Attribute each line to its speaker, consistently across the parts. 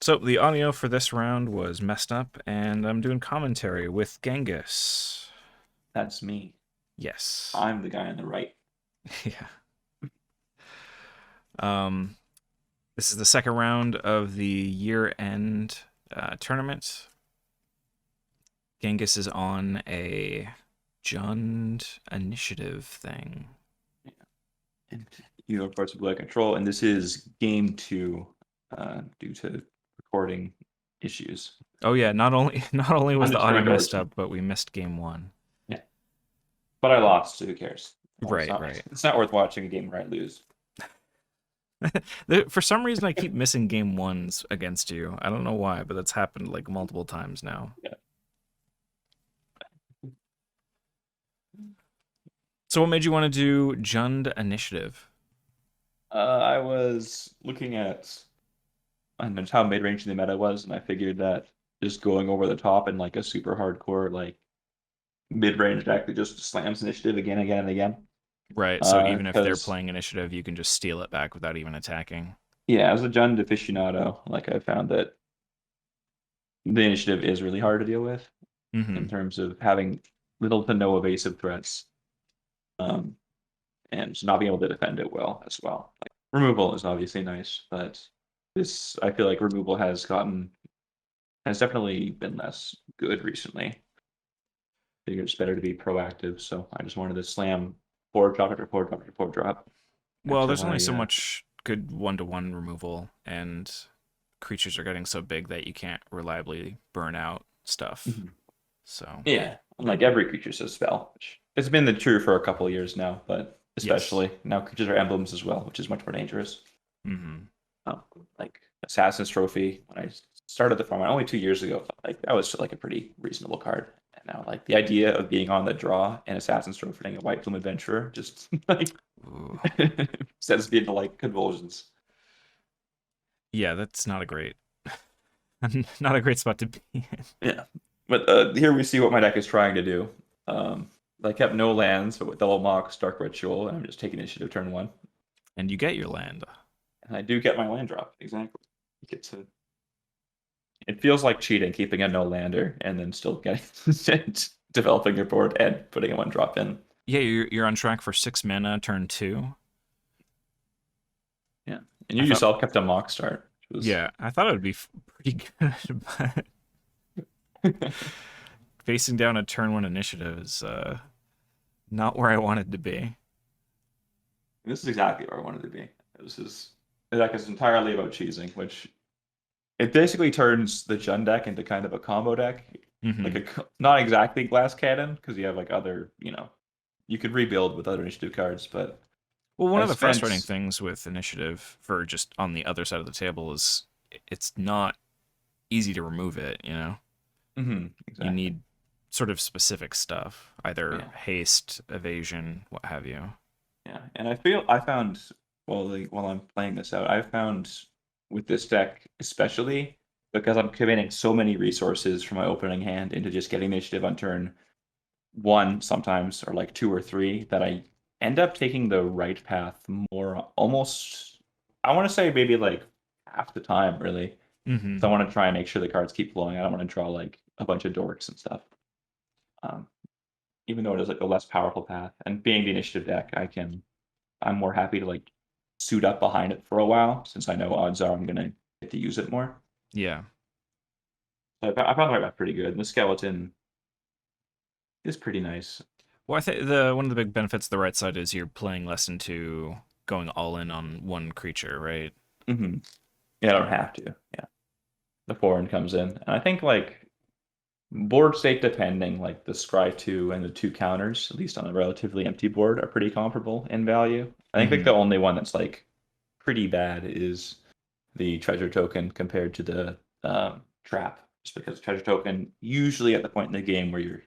Speaker 1: So the audio for this round was messed up, and I'm doing commentary with Genghis.
Speaker 2: That's me.
Speaker 1: Yes.
Speaker 2: I'm the guy on the right.
Speaker 1: Yeah. Um, this is the second round of the year-end tournament. Genghis is on a Jund initiative thing.
Speaker 2: Yeah. And you, of course, will control. And this is game two due to recording issues.
Speaker 1: Oh yeah, not only was the audio
Speaker 2: Undetermined
Speaker 1: messed
Speaker 2: origin.
Speaker 1: up, but we missed game one.
Speaker 2: Yeah. But I lost, so who cares? It's
Speaker 1: Right,
Speaker 2: not
Speaker 1: right.
Speaker 2: it's not worth watching a game where I lose.
Speaker 1: For some reason, I keep missing game ones against you. I don't know why, but that's happened like multiple times now.
Speaker 2: Yeah.
Speaker 1: So what made you want to do Jund Initiative?
Speaker 2: I was looking at how mid-range the meta was, and I figured that just going over the top and like a super hardcore like mid-range deck that just slams initiative again, again, and again.
Speaker 1: Right, so even if they're
Speaker 2: Because
Speaker 1: playing initiative, you can just steal it back without even attacking.
Speaker 2: yeah, as a Jund aficionado, like I found that the initiative is really hard to deal with in
Speaker 1: Mm-hmm.
Speaker 2: terms of having little to no evasive threats, um, and not being able to defend it well as well. Like, removal is obviously nice, but this I feel like removal has definitely been less good recently. I figure it's better to be proactive, so I just wanted to slam four drop after four drop after four drop
Speaker 1: Well,
Speaker 2: until
Speaker 1: there's only
Speaker 2: I
Speaker 1: so much good one-to-one removal, and creatures are getting so big that you can't reliably burn out stuff.
Speaker 2: Mhm.
Speaker 1: So,
Speaker 2: Yeah, like every creature says spell, which has been the true for a couple of years now, but
Speaker 1: yes.
Speaker 2: especially now creatures are emblems as well, which is much more dangerous.
Speaker 1: Mm-hmm.
Speaker 2: Um, like Assassin's Trophy, when I started the format only 2 years ago, like that was like a pretty reasonable card. And now, like the idea of being on the draw and Assassin's Trophy and a White Plume Adventurer just like
Speaker 1: Ooh.
Speaker 2: sends me into like convulsions.
Speaker 1: Yeah, that's not a great spot to be in.
Speaker 2: Yeah, but here we see what my deck is trying to do. Um, I kept no lands, but with Double Mox, Dark Ritual, and I'm just taking initiative turn one.
Speaker 1: And you get your land.
Speaker 2: And I do get my land drop. Exactly. You get to. It feels like cheating, keeping a no lander and then still getting developing your board and putting a one drop in.
Speaker 1: Yeah, you're on track for 6 mana turn two.
Speaker 2: Yeah, and you
Speaker 1: I thought,
Speaker 2: yourself kept a mock start, which was
Speaker 1: yeah, I thought it would be pretty good, but facing down a turn one initiative is not where I wanted to be.
Speaker 2: this is exactly where I wanted to be. This is the deck is entirely about cheesing, which it basically turns the Jund deck into kind of a combo deck, like
Speaker 1: Hmm.
Speaker 2: not exactly glass cannon because you have like other you could rebuild with other initiative cards, but
Speaker 1: Well, one
Speaker 2: I
Speaker 1: of the frustrating
Speaker 2: spent.
Speaker 1: things with initiative for just on the other side of the table is it's not easy to remove it, you know? You
Speaker 2: Exactly.
Speaker 1: need sort of specific stuff, either
Speaker 2: Yeah.
Speaker 1: haste, evasion, what have you.
Speaker 2: Yeah, and I found while I'm playing this out, I found with this deck especially because I'm committing so many resources from my opening hand into just getting initiative on turn one sometimes or like two or three that I end up taking the right path more almost I want to say maybe like half the time really.
Speaker 1: Hmm.
Speaker 2: So I want to try and make sure the cards keep flowing. I don't want to draw like a bunch of dorks and stuff. Um, Even though it is like a less powerful path. And being the initiative deck, I'm more happy to like suit up behind it for a while since I know odds are I'm gonna get to use it more.
Speaker 1: Yeah.
Speaker 2: So I found the right path pretty good. And the skeleton is pretty nice.
Speaker 1: Well, I think the one of the big benefits of the right side is you're playing less into going all in on one creature, right?
Speaker 2: Yeah, I don't have to. Yeah, the foreign comes in, and I think like board state depending, like the Scry 2 and the two counters, at least on a relatively empty board, are pretty comparable in value. I think like
Speaker 1: Hmm.
Speaker 2: the only one that's like pretty bad is the treasure token compared to the trap. Just because treasure token usually at the point in the game where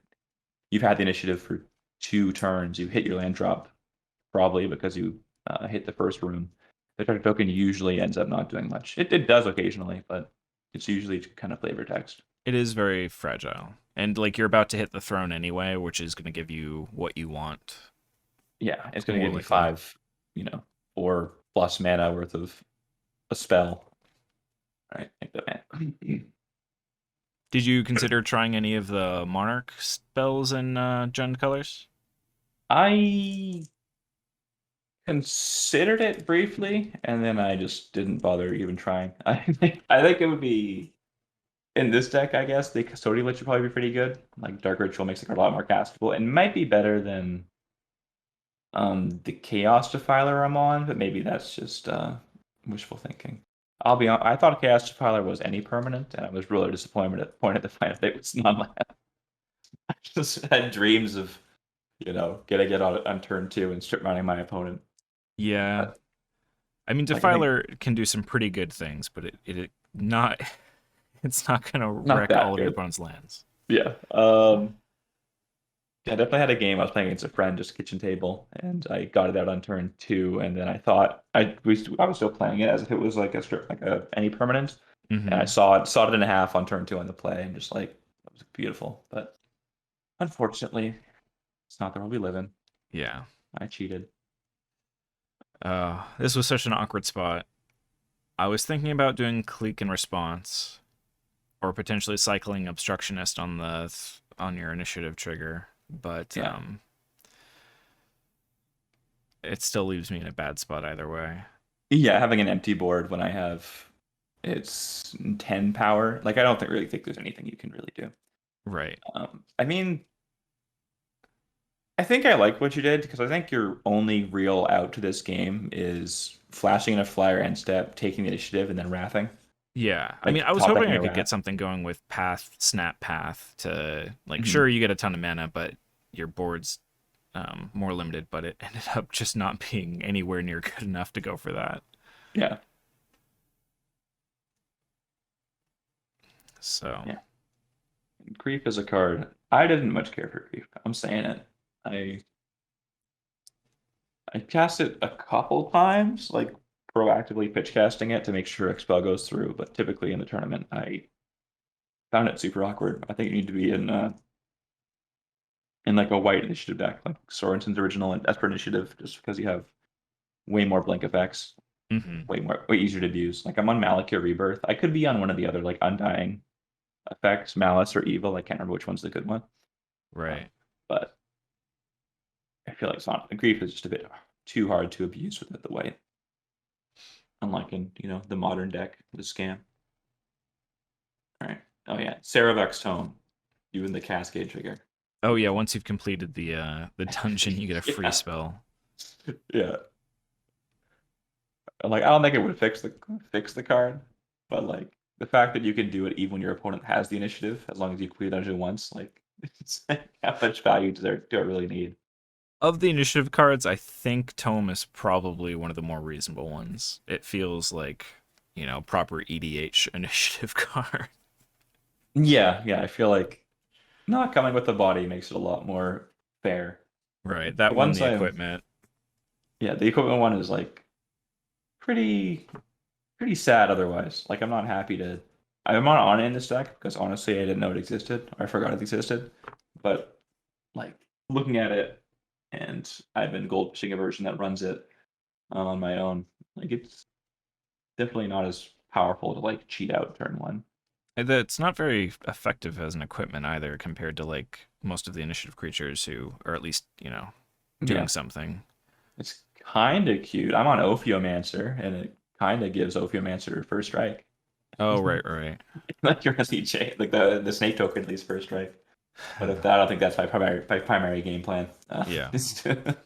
Speaker 2: you've had the initiative for 2 turns, you hit your land drop probably because you hit the first room. The treasure token usually ends up not doing much. It does occasionally, but it's usually kind of flavor text.
Speaker 1: It is very fragile. And like you're about to hit the throne anyway, which is going to give you what you want,
Speaker 2: Yeah, it's going to
Speaker 1: more
Speaker 2: give you
Speaker 1: likely.
Speaker 2: 5, 4 plus mana worth of a spell. All right, take that man.
Speaker 1: Did you consider trying any of the Monarch spells in Gen Colors?
Speaker 2: I considered it briefly, and then I just didn't bother even trying. I think it would be in this deck. I guess the Custodian Lich would probably be pretty good. Like Dark Ritual makes the card a lot more castable, and might be better than the Chaos Defiler I'm on, but maybe that's just wishful thinking. I'll be honest, I thought Chaos Defiler was any permanent, and I was really disappointed to find out it was not. I just had dreams of, get on turn 2 and strip mining my opponent.
Speaker 1: Yeah.
Speaker 2: But
Speaker 1: I mean,
Speaker 2: like I think
Speaker 1: Defiler can do some pretty good things, but it not it's not gonna
Speaker 2: not
Speaker 1: wreck all
Speaker 2: that
Speaker 1: of your
Speaker 2: good.
Speaker 1: opponent's lands.
Speaker 2: Yeah. Yeah, I definitely had a game I was playing against a friend, just kitchen table, and I got it out on turn 2, and then I thought I was still playing it as if it was like a strip like a any permanent, and I
Speaker 1: Mm-hmm.
Speaker 2: saw it in a half on turn 2 on the play, and just like it was beautiful. But unfortunately, it's not the world we live in.
Speaker 1: Yeah.
Speaker 2: I cheated.
Speaker 1: This was such an awkward spot. I was thinking about doing Clique in response, or potentially cycling Obstructionist on on your initiative trigger, but
Speaker 2: Yeah.
Speaker 1: it still leaves me in a bad spot either way.
Speaker 2: Yeah, having an empty board when I have it's 10 power, like I don't really think there's anything you can really do.
Speaker 1: Right.
Speaker 2: I mean, I think I like what you did because I think your only real out to this game is flashing in a flyer end step, taking the initiative, and then wrathing.
Speaker 1: Yeah. I mean,
Speaker 2: Like
Speaker 1: I was
Speaker 2: top
Speaker 1: hoping
Speaker 2: decking
Speaker 1: I
Speaker 2: a
Speaker 1: could get
Speaker 2: wrath.
Speaker 1: something going with Path, Snap Path to, like,
Speaker 2: Hmm.
Speaker 1: sure, you get a ton of mana, but your board's more limited, but it ended up just not being anywhere near good enough to go for that.
Speaker 2: Yeah,
Speaker 1: So,
Speaker 2: yeah. Grief is a card. I didn't much care for grief. I'm saying it. I I cast it a couple times, like proactively pitch casting it to make sure Expel goes through, but typically in the tournament I found it super awkward. I think you need to be in like a white initiative deck, like Sorensen's original and Esper initiative, just because you have way more blink effects,
Speaker 1: hmm,
Speaker 2: way easier to abuse. Like I'm on Malakir Rebirth. I could be on one of the other like Undying effects, Malice or Evil. I can't remember which one's the good one. Uh,
Speaker 1: right.
Speaker 2: but I feel like Sonic the Grief is just a bit too hard to abuse with the white. Unlike in, the modern deck, the scam. All right. Oh yeah. Saravex Tome. You and the Cascade trigger.
Speaker 1: Oh yeah, once you've completed the dungeon, you get a free
Speaker 2: Yeah.
Speaker 1: spell.
Speaker 2: Yeah. Like I don't think it would fix the card, but like the fact that you can do it even when your opponent has the initiative, as long as you complete the dungeon once, like it's, how much value do I really need?
Speaker 1: Of the initiative cards, I think Tome is probably one of the more reasonable ones. It feels like, proper EDH initiative card.
Speaker 2: Yeah, yeah. I feel like not coming with the body makes it a lot more fair.
Speaker 1: Right.
Speaker 2: The
Speaker 1: That one,
Speaker 2: ones
Speaker 1: the
Speaker 2: I've
Speaker 1: equipment.
Speaker 2: Yeah, the equipment one is like pretty pretty sad otherwise. Like I'm not happy to I'm not on it in this deck because honestly I didn't know it existed or I forgot it existed. But like looking at it and I've been goldfishing a version that runs it on my own. Like it's definitely not as powerful to like cheat out turn 1.
Speaker 1: It's not very effective as an equipment either compared to like most of the initiative creatures who are at least, doing
Speaker 2: Yeah.
Speaker 1: something.
Speaker 2: It's kind of cute. I'm on Ophiomancer and it kind of gives Ophiomancer first strike.
Speaker 1: Oh, right, right.
Speaker 2: Like you're gonna chain like the snake token at least first strike. But if that, I don't think that's my primary game plan.
Speaker 1: Yeah.
Speaker 2: Is to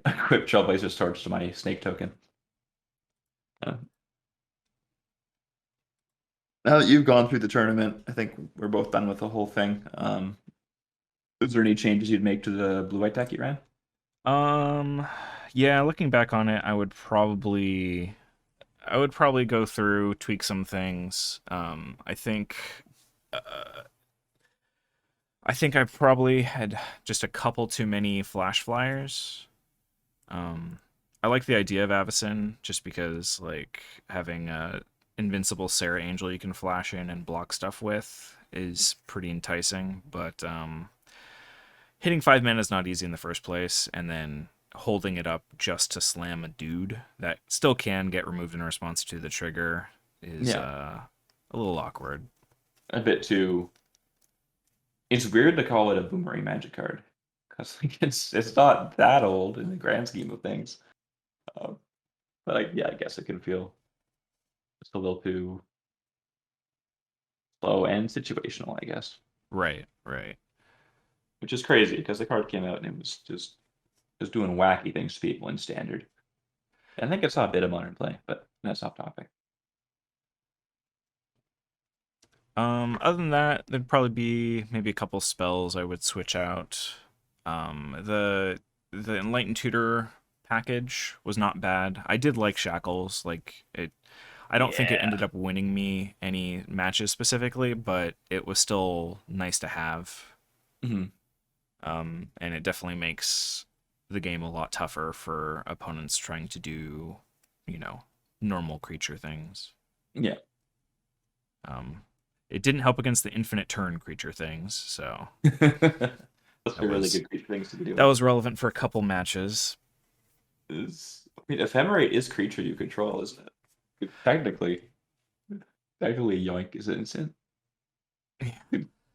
Speaker 2: equip Trailblazer's Torch to my snake token. Uh, now that you've gone through the tournament, I think we're both done with the whole thing. Is there any changes you'd make to the blue white deck you ran?
Speaker 1: Um yeah, looking back on it, I would probably go through, tweak some things. I think I probably had just a couple too many flash flyers. Um, I like the idea of Avacyn just because like having a invincible Sarah Angel you can flash in and block stuff with is pretty enticing, but hitting 5 mana is not easy in the first place, and then holding it up just to slam a dude that still can get removed in response to the trigger is
Speaker 2: Yeah,
Speaker 1: a little awkward.
Speaker 2: a bit too. It's weird to call it a boomerang magic card because like, it's not that old in the grand scheme of things. Uh, but yeah, I guess it can feel just a little too slow and situational, I guess,
Speaker 1: Right, right.
Speaker 2: which is crazy because the card came out and it was just doing wacky things to people in standard. And I think it saw a bit of modern play, but that's off topic.
Speaker 1: Other than that, there'd probably be maybe a couple spells I would switch out. The Enlightened Tutor package was not bad. I did like Shackles. Like it, I don't think it
Speaker 2: Yeah.
Speaker 1: ended up winning me any matches specifically, but it was still nice to have.
Speaker 2: Hmm.
Speaker 1: And it definitely makes the game a lot tougher for opponents trying to do, you know, normal creature things.
Speaker 2: Yeah.
Speaker 1: Um, it didn't help against the infinite turn creature things, so
Speaker 2: Those
Speaker 1: that
Speaker 2: are really
Speaker 1: was
Speaker 2: good creature things to be
Speaker 1: that
Speaker 2: doing.
Speaker 1: was relevant for a couple matches.
Speaker 2: I mean, ephemerate is creature you control, isn't it? Technically, yoink is instant.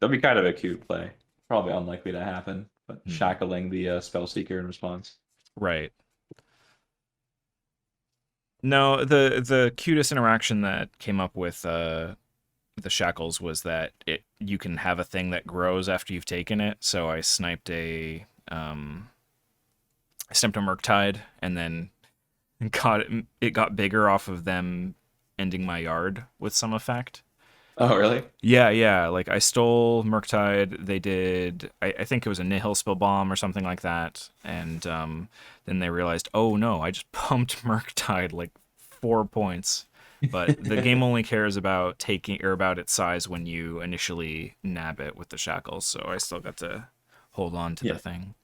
Speaker 2: That'd be kind of a cute play. Probably unlikely to happen, but
Speaker 1: Hmm.
Speaker 2: shackling the spell seeker in response.
Speaker 1: Right. No, the cutest interaction that came up with the shackles was that it you can have a thing that grows after you've taken it. So I sniped a Murktide and then it got bigger off of them ending my yard with some effect.
Speaker 2: Oh, really?
Speaker 1: Yeah, yeah. Like I stole Murktide. They did. I think it was a Nihil spell bomb or something like that. And then they realized, oh no, I just pumped Murktide like 4 points. But the game only cares about taking or about its size when you initially nab it with the shackles. So I still got to hold on to the
Speaker 2: Yeah,
Speaker 1: thing.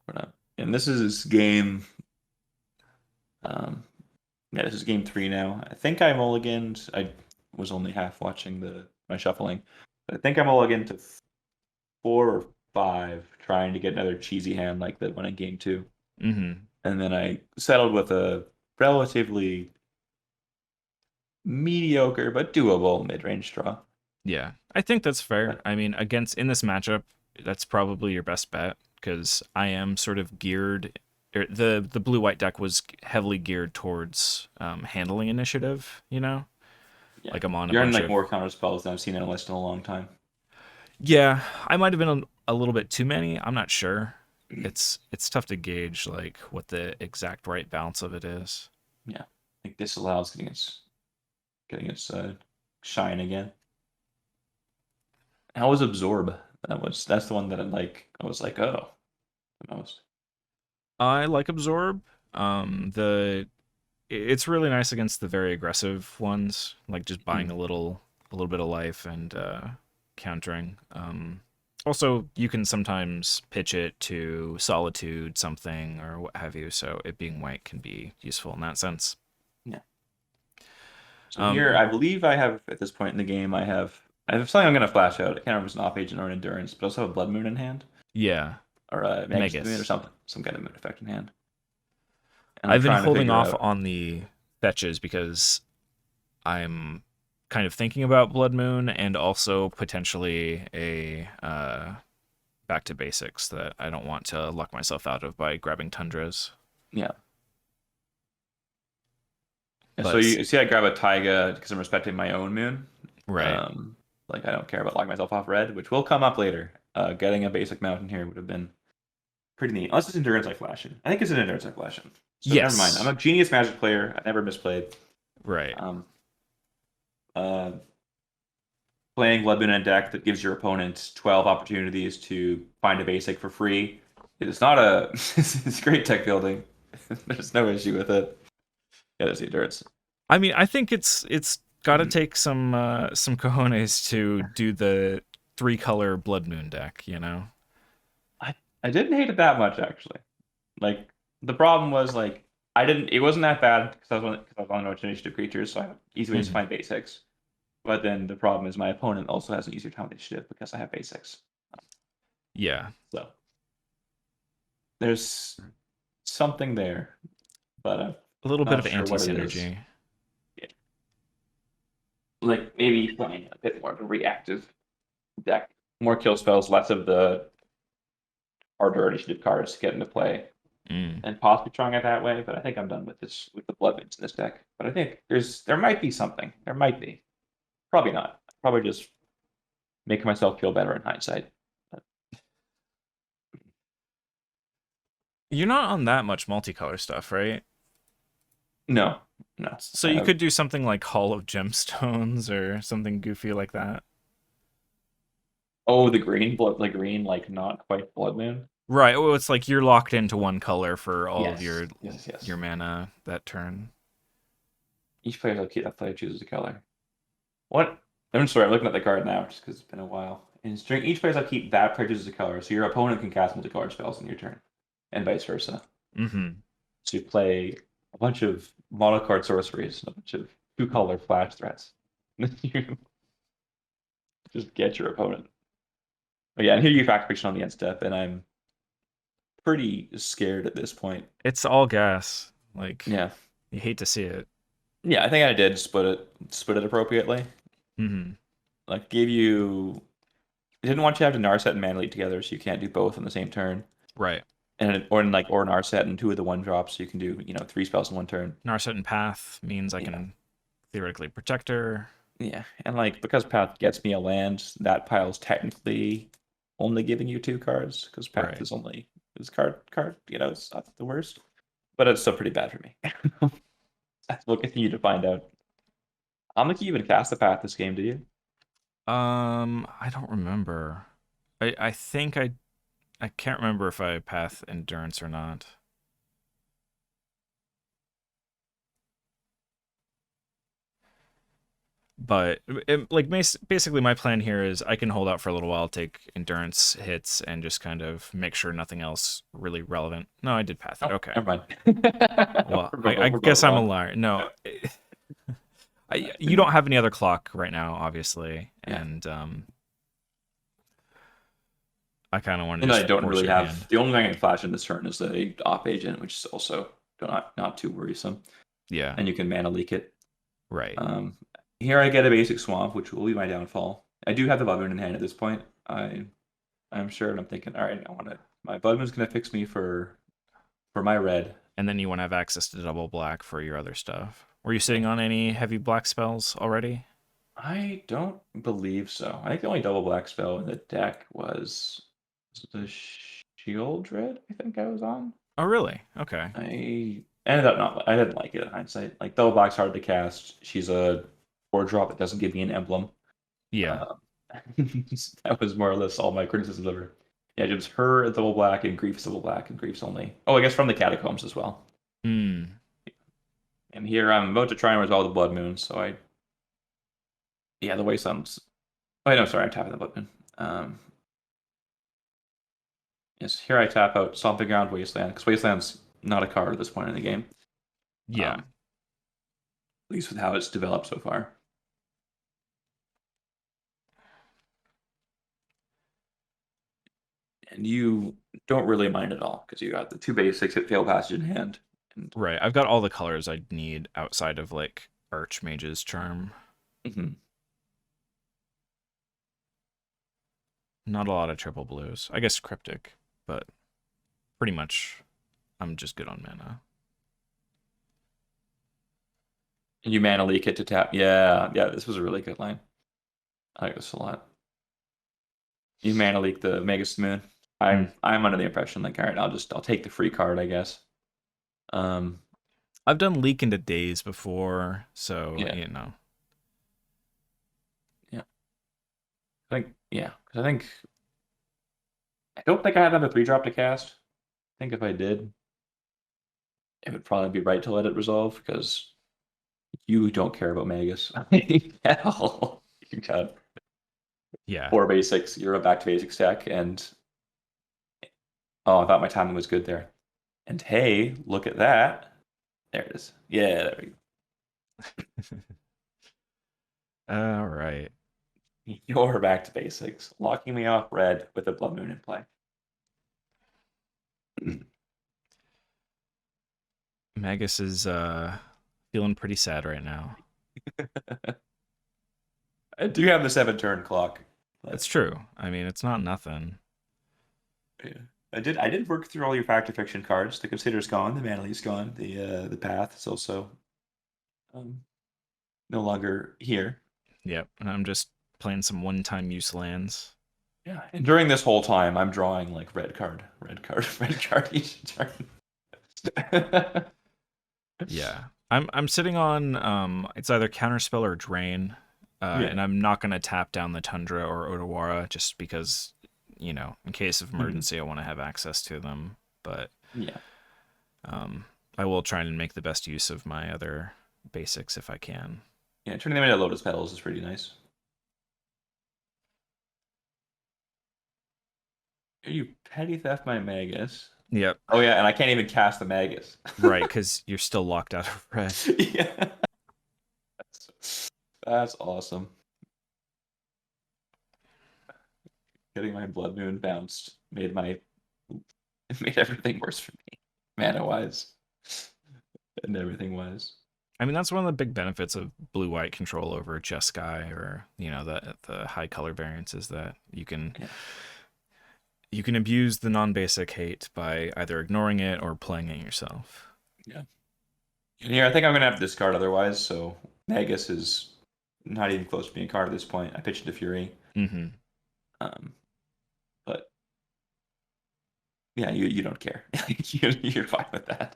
Speaker 2: we're not. And this is game. Um, yeah, this is game three now. I think I mulliganed. I was only half watching the my shuffling, but I think I mulliganed to four or five, trying to get another cheesy hand like the one in game two,
Speaker 1: Mm-hmm.
Speaker 2: and then I settled with a relatively mediocre but doable mid-range draw.
Speaker 1: Yeah, I think that's fair.
Speaker 2: But
Speaker 1: I mean, against in this matchup, that's probably your best bet because I am sort of geared. The blue white deck was heavily geared towards handling initiative. You know,
Speaker 2: yeah,
Speaker 1: like I'm on a
Speaker 2: you're in
Speaker 1: bunch
Speaker 2: like
Speaker 1: of.
Speaker 2: more counter spells than I've seen in a list in a long time.
Speaker 1: Yeah, I might have been a little bit too many. I'm not sure. It's tough to gauge like what the exact right balance of it is.
Speaker 2: Yeah, like this allows getting its shine again. How was absorb? That's the one that I was like, oh, the most.
Speaker 1: I like absorb. The it's really nice against the very aggressive ones, like just buying
Speaker 2: Mm.
Speaker 1: a little bit of life and countering. Also, you can sometimes pitch it to solitude something or what have you, so it being white can be useful in that sense.
Speaker 2: Yeah. So here,
Speaker 1: Um,
Speaker 2: I believe I have at this point in the game, I have something I'm gonna flash out. I can't remember if it's an off agent or an endurance, but I also have a blood moon in hand
Speaker 1: yeah,
Speaker 2: or a magus moon or
Speaker 1: Megas.
Speaker 2: something, some kind of moon effect in hand, and I'm
Speaker 1: I've been
Speaker 2: trying to
Speaker 1: holding
Speaker 2: figure
Speaker 1: off
Speaker 2: out.
Speaker 1: on the fetches because I'm kind of thinking about Blood Moon and also potentially a back to basics that I don't want to luck myself out of by grabbing tundras.
Speaker 2: Yeah. And so
Speaker 1: But
Speaker 2: you see, I grab a taiga because I'm respecting my own moon.
Speaker 1: right,
Speaker 2: Like I don't care about locking myself off red, which will come up later. Getting a basic mountain here would have been pretty neat. Unless it's endurance like flashing. I think it's an endurance like flashing. So never mind. I'm
Speaker 1: yes,
Speaker 2: a genius magic player. I never misplayed.
Speaker 1: right,
Speaker 2: Um, uh, Playing Blood Moon in a deck that gives your opponent 12 opportunities to find a basic for free. It's not a. It's great tech building. There's no issue with it. Yeah, there's the endurance.
Speaker 1: I mean, I think it's got to
Speaker 2: Mhm.
Speaker 1: take some cojones to do the 3 color Blood Moon deck, you know.
Speaker 2: I I didn't hate it that much actually. Like the problem was like I didn't. It wasn't that bad because I was on initiative creatures, so I have easy ways to
Speaker 1: Hmm.
Speaker 2: find basics. But then the problem is my opponent also has an easier time with initiative because I have basics.
Speaker 1: Yeah,
Speaker 2: So there's something there, but I'm
Speaker 1: a little bit
Speaker 2: not
Speaker 1: of
Speaker 2: sure
Speaker 1: anti
Speaker 2: what it is.
Speaker 1: synergy.
Speaker 2: Yeah. like maybe playing a bit more of a reactive deck, more kill spells, less of the harder initiative cards to get into play,
Speaker 1: Mm.
Speaker 2: and possibly trying it that way. But I think I'm done with this with the blood moons in this deck. But I think there might be something. There might be. Probably not. Probably just making myself feel better in hindsight. But
Speaker 1: You're not on that much multicolor stuff, right?
Speaker 2: no, no.
Speaker 1: So
Speaker 2: I
Speaker 1: you
Speaker 2: have
Speaker 1: could do something like Hall of Gemstones or something goofy like that.
Speaker 2: oh the green blood the green like not quite blood moon.
Speaker 1: Right. Well, it's like you're locked into one color for all of
Speaker 2: Yes, yes,
Speaker 1: your
Speaker 2: yes.
Speaker 1: mana that turn.
Speaker 2: Each player chooses a color. What? I'm sorry, I'm looking at the card now just because it's been a while. And during each phase, I keep that player chooses a color, so your opponent can cast multicolor spells in your turn, and vice versa.
Speaker 1: Mm-hmm.
Speaker 2: So you play a bunch of monocard sorceries and a bunch of two-color flash threats. You just get your opponent. But yeah, and here you fact fiction on the end step, and I'm pretty scared at this point.
Speaker 1: It's all gas. Like
Speaker 2: Yeah,
Speaker 1: you hate to see it.
Speaker 2: yeah, I think I did split it appropriately.
Speaker 1: Mm-hmm.
Speaker 2: Like gave you, I didn't want you to have to Narset and Mana Leak together, so you can't do both on the same turn.
Speaker 1: Right.
Speaker 2: Or an Narset and two of the one drops, so you can do three spells in one turn.
Speaker 1: Narset Path means I
Speaker 2: Yeah,
Speaker 1: can theoretically protect her.
Speaker 2: yeah, and like because Path gets me a land, that pile's technically only giving you two cards because Path
Speaker 1: Right.
Speaker 2: is only is card. It's not the worst, but it's still pretty bad for me. We'll continue to find out. I don't think you even cast the Path this game, did you?
Speaker 1: I don't remember. I think I can't remember if I path endurance or not. But like basically my plan here is I can hold out for a little while, take endurance hits, and just kind of make sure nothing else really relevant. No, I did path it.
Speaker 2: Oh,
Speaker 1: Okay.
Speaker 2: never mind.
Speaker 1: Well, I
Speaker 2: We're both
Speaker 1: guess I'm a
Speaker 2: wrong.
Speaker 1: liar. No, you don't have any other clock right now, obviously,
Speaker 2: Yeah.
Speaker 1: and I kind of want to
Speaker 2: And I
Speaker 1: just
Speaker 2: don't
Speaker 1: force
Speaker 2: really
Speaker 1: your
Speaker 2: have
Speaker 1: hand.
Speaker 2: the only thing I can flash in this turn is the op agent, which is also not too worrisome.
Speaker 1: Yeah.
Speaker 2: And you can mana leak it.
Speaker 1: Right.
Speaker 2: Um, Here I get a basic swamp, which will be my downfall. I do have the Blood Moon in hand at this point. I'm sure, and I'm thinking, all right, I want to. My Blood Moon's gonna fix me for my red.
Speaker 1: And then you want to have access to double black for your other stuff. Were you
Speaker 2: Yeah.
Speaker 1: sitting on any heavy black spells already?
Speaker 2: I don't believe so. I think the only double black spell in the deck was the Shield Dread. I think I was on.
Speaker 1: Oh, really? Okay.
Speaker 2: I ended up not. I didn't like it in hindsight. Like double black's hard to cast. She's a 4 drop that doesn't give me an emblem.
Speaker 1: Yeah.
Speaker 2: Um, that was more or less all my criticisms of her. Yeah, it was her at double black and Grief's double black and Grief's only. Oh, I guess from the catacombs as well.
Speaker 1: Hmm.
Speaker 2: And here I'm about to try and resolve the Blood Moon. So yeah, the Wastelands. Oh, no, sorry, I'm tapping the Blood Moon. Yes, here I tap out Stomping Ground Wasteland because Wasteland's not a card at this point in the game.
Speaker 1: Yeah.
Speaker 2: At least with how it's developed so far. And you don't really mind at all because you got the two basics at Fail Passage in hand. And
Speaker 1: Right. I've got all the colors I need outside of like Archmage's Charm.
Speaker 2: mhm.
Speaker 1: Not a lot of triple blues. I guess Cryptic, but pretty much I'm just good on mana.
Speaker 2: And you mana leak it to tap. Yeah, yeah, this was a really good line. I like this a lot. You mana leak the Magus Moon.
Speaker 1: Hmm.
Speaker 2: I'm under the impression like, all right, I'll take the free card, I guess. Um,
Speaker 1: I've done Leak into Days before, so
Speaker 2: yeah,
Speaker 1: you know.
Speaker 2: yeah. Because I don't think I had another 3 drop to cast. I think if I did, it would probably be right to let it resolve because you don't care about Magus at all. You got
Speaker 1: Yeah.
Speaker 2: 4 basics, you're a back to basics deck, and oh, I thought my timing was good there. And hey, look at that. There it is. Yeah, there we
Speaker 1: All right.
Speaker 2: go. You're back to basics, locking me off red with a Blood Moon in play.
Speaker 1: Magus is feeling pretty sad right now.
Speaker 2: I do have the 7 turn clock,
Speaker 1: It's
Speaker 2: but
Speaker 1: true. I mean, it's not nothing.
Speaker 2: yeah. I did work through all your fact or fiction cards. The Consider's gone, the Manly's gone, the Path is also um, no longer here.
Speaker 1: Yep. And I'm just playing some one-time use lands.
Speaker 2: Yeah. And during this whole time, I'm drawing like red card, red card each turn.
Speaker 1: Yeah. I'm sitting on it's either counterspell or drain.
Speaker 2: Yeah.
Speaker 1: And I'm not gonna tap down the Tundra or Otawara just because, in case of
Speaker 2: Mhm.
Speaker 1: emergency I want to have access to them. But
Speaker 2: Yeah.
Speaker 1: um I will try and make the best use of my other basics if I can.
Speaker 2: Yeah. Turning them into Lotus Petals is pretty nice. You petty theft my Magus.
Speaker 1: Yep.
Speaker 2: Oh yeah, and I can't even cast the Magus.
Speaker 1: Right, because you're still locked out of red.
Speaker 2: Yeah. That's awesome. Getting my Blood Moon bounced made everything worse for me, mana wise, and everything wise.
Speaker 1: I mean, that's one of the big benefits of blue-white control over Jeskai or, the high color variants is that
Speaker 2: Yeah,
Speaker 1: you can abuse the non-basic hate by either ignoring it or playing it yourself.
Speaker 2: yeah. And here, I think I'm gonna have to discard otherwise. So Magus is not even close to being a card at this point. I pitched to Fury,
Speaker 1: Mm-hmm.
Speaker 2: um, but yeah, you don't care. You're fine with that.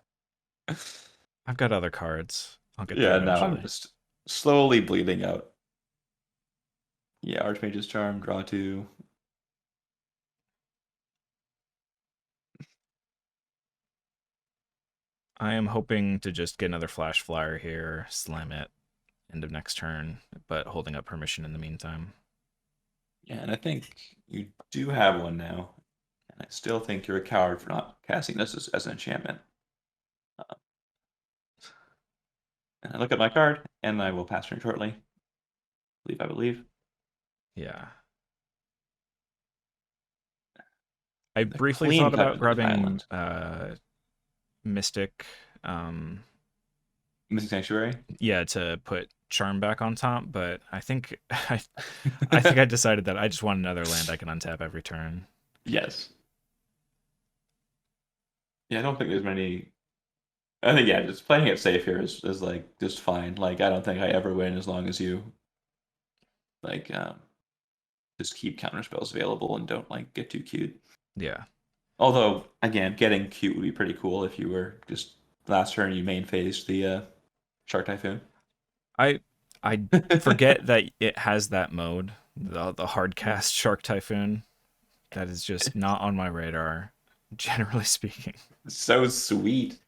Speaker 1: I've got other cards. I'll get there
Speaker 2: Yeah, no, I'm
Speaker 1: eventually.
Speaker 2: just slowly bleeding out. Yeah, Archmage's Charm, draw two.
Speaker 1: I am hoping to just get another flash flyer here, slam it, end of next turn, but holding up permission in the meantime.
Speaker 2: Yeah, and I think you do have one now. And I still think you're a coward for not casting this as an enchantment. Uh, and I look at my card, and I will pass turn shortly. I believe.
Speaker 1: Yeah. I
Speaker 2: The
Speaker 1: briefly
Speaker 2: clean
Speaker 1: thought
Speaker 2: cut
Speaker 1: about
Speaker 2: of the
Speaker 1: grabbing
Speaker 2: Island.
Speaker 1: Mystic, um,
Speaker 2: Missing Sanctuary?
Speaker 1: yeah, to put Charm back on top, but I think I think I decided that I just want another land I can untap every turn.
Speaker 2: Yes. Yeah, I don't think there's many. I think, yeah, just playing it safe here is like just fine. Like, I don't think I ever win as long as you, like, just keep counter spells available and don't, like, get too cute.
Speaker 1: Yeah.
Speaker 2: Although, again, getting cute would be pretty cool if you were just last turn you main phased the Shark Typhoon.
Speaker 1: I I forget that it has that mode, the hard cast Shark Typhoon. That is just not on my radar, generally speaking.
Speaker 2: So sweet.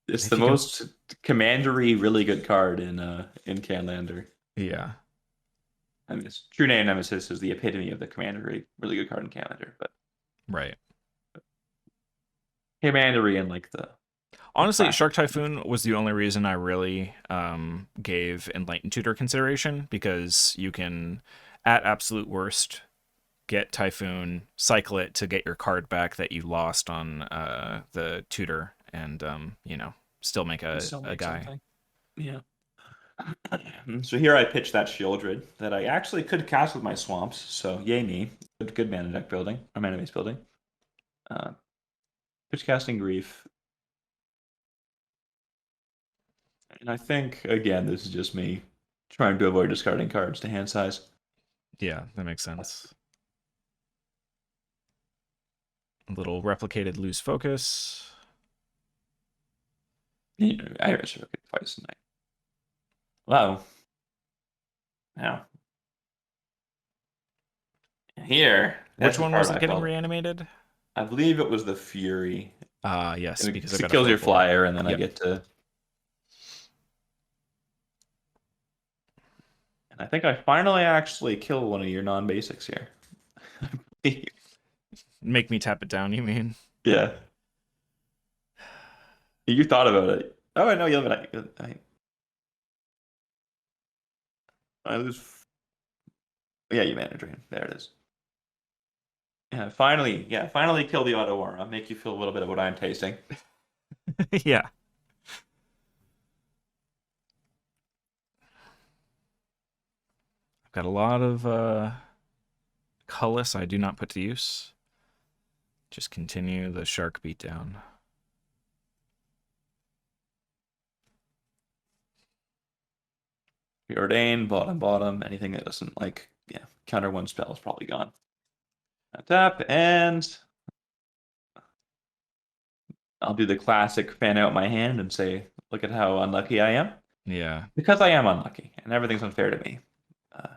Speaker 2: It's the
Speaker 1: If you can,
Speaker 2: most commandery, really good card in Canlander.
Speaker 1: yeah,
Speaker 2: I mean, its true name Nemesis is the epitome of the commandery, really good card in Canlander, but
Speaker 1: right.
Speaker 2: commandery and like the
Speaker 1: Honestly,
Speaker 2: classic.
Speaker 1: Shark Typhoon was the only reason I really gave Enlightened Tutor consideration because you can, at absolute worst, get Typhoon, cycle it to get your card back that you lost on the tutor, and still make
Speaker 2: You
Speaker 1: a,
Speaker 2: still
Speaker 1: a
Speaker 2: make
Speaker 1: guy.
Speaker 2: something. Yeah. So here I pitched that Shieldred that I actually could cast with my swamps. So yay me. Good mana deck building, or mana base building. Uh, pitch casting Grief. And I think, again, this is just me trying to avoid discarding cards to hand size.
Speaker 1: Yeah, that makes sense. A little replicated lose focus.
Speaker 2: I should look at twice tonight. Wow. Now, here,
Speaker 1: Which
Speaker 2: that's the
Speaker 1: one
Speaker 2: card
Speaker 1: wasn't
Speaker 2: I
Speaker 1: getting
Speaker 2: felt.
Speaker 1: reanimated?
Speaker 2: I believe it was the Fury.
Speaker 1: Yes,
Speaker 2: And
Speaker 1: because I've
Speaker 2: it
Speaker 1: got a
Speaker 2: kills your
Speaker 1: 4/4.
Speaker 2: flyer, and then I
Speaker 1: Yep.
Speaker 2: get to. And I think I finally actually kill one of your non basics here.
Speaker 1: Make me tap it down, you mean?
Speaker 2: Yeah. You thought about it. Oh, I know you have it. I lose. Yeah, you mana drain. There it is. Yeah, finally kill the auto war. I'll make you feel a little bit of what I'm tasting.
Speaker 1: Yeah. got a lot of Cullis I do not put to use. Just continue the shark beatdown.
Speaker 2: Preordain, bottom. Anything that doesn't like, yeah, counter one spell is probably gone. Tap, and I'll do the classic fan out my hand and say, look at how unlucky I am.
Speaker 1: Yeah.
Speaker 2: Because I am unlucky, and everything's unfair to me. Uh, yeah,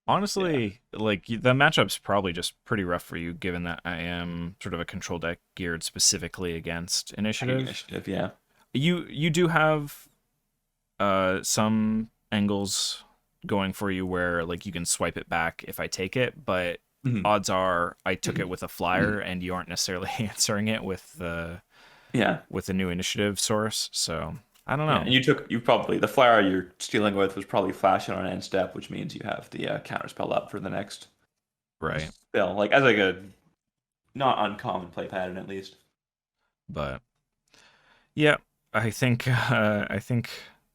Speaker 1: Honestly, like the matchup's probably just pretty rough for you, given that I am sort of a control deck geared specifically against
Speaker 2: taking
Speaker 1: initiative.
Speaker 2: initiative, yeah.
Speaker 1: You do have some angles going for you where like you can swipe it back if I take it, but
Speaker 2: Mhm.
Speaker 1: odds are I took it with a flyer and you aren't necessarily answering it
Speaker 2: Yeah.
Speaker 1: with the new initiative source. So I don't
Speaker 2: Yeah,
Speaker 1: know.
Speaker 2: and you probably, the flyer you're stealing with was probably flashing on end step, which means you have the counter spell up for the next
Speaker 1: Right.
Speaker 2: spell. Like, as like a not uncommon play pattern, at least.
Speaker 1: But yeah, I think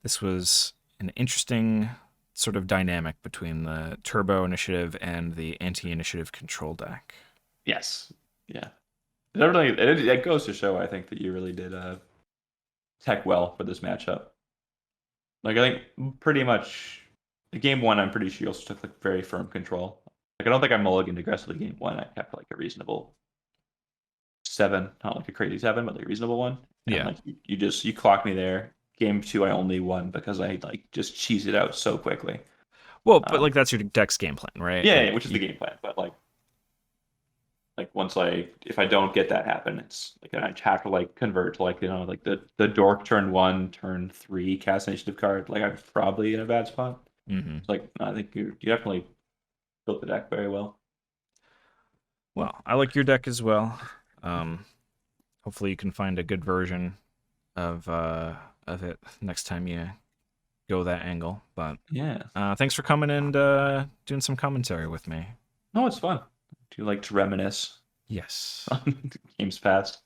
Speaker 1: this was an interesting sort of dynamic between the turbo initiative and the anti-initiative control deck.
Speaker 2: Yes. Yeah. It goes to show, I think, that you really did tech well for this matchup. Like, I think pretty much game one, I'm pretty sure you also took like very firm control. Like, I don't think I mulliganed aggressively game one. I kept like a reasonable 7, not like a crazy 7, but like a reasonable one. And
Speaker 1: Yeah.
Speaker 2: like you clocked me there. Game two, I only won because I like just cheesed it out so quickly.
Speaker 1: Well, but
Speaker 2: Um,
Speaker 1: like that's your deck's game plan, right?
Speaker 2: yeah, yeah,
Speaker 1: Like
Speaker 2: which is the
Speaker 1: you.
Speaker 2: game plan. But like once if I don't get that happen, it's like I have to like convert to like like the dork turn 1, turn 3 cast initiative card. Like I'm probably in a bad spot.
Speaker 1: Mhm.
Speaker 2: It's like I think you definitely built the deck very well.
Speaker 1: Well, I like your deck as well. Um, hopefully you can find a good version of it next time you go that angle. But
Speaker 2: Yeah.
Speaker 1: thanks for coming and doing some commentary with me.
Speaker 2: No, it's fun. Do you like to reminisce
Speaker 1: Yes.
Speaker 2: on games past?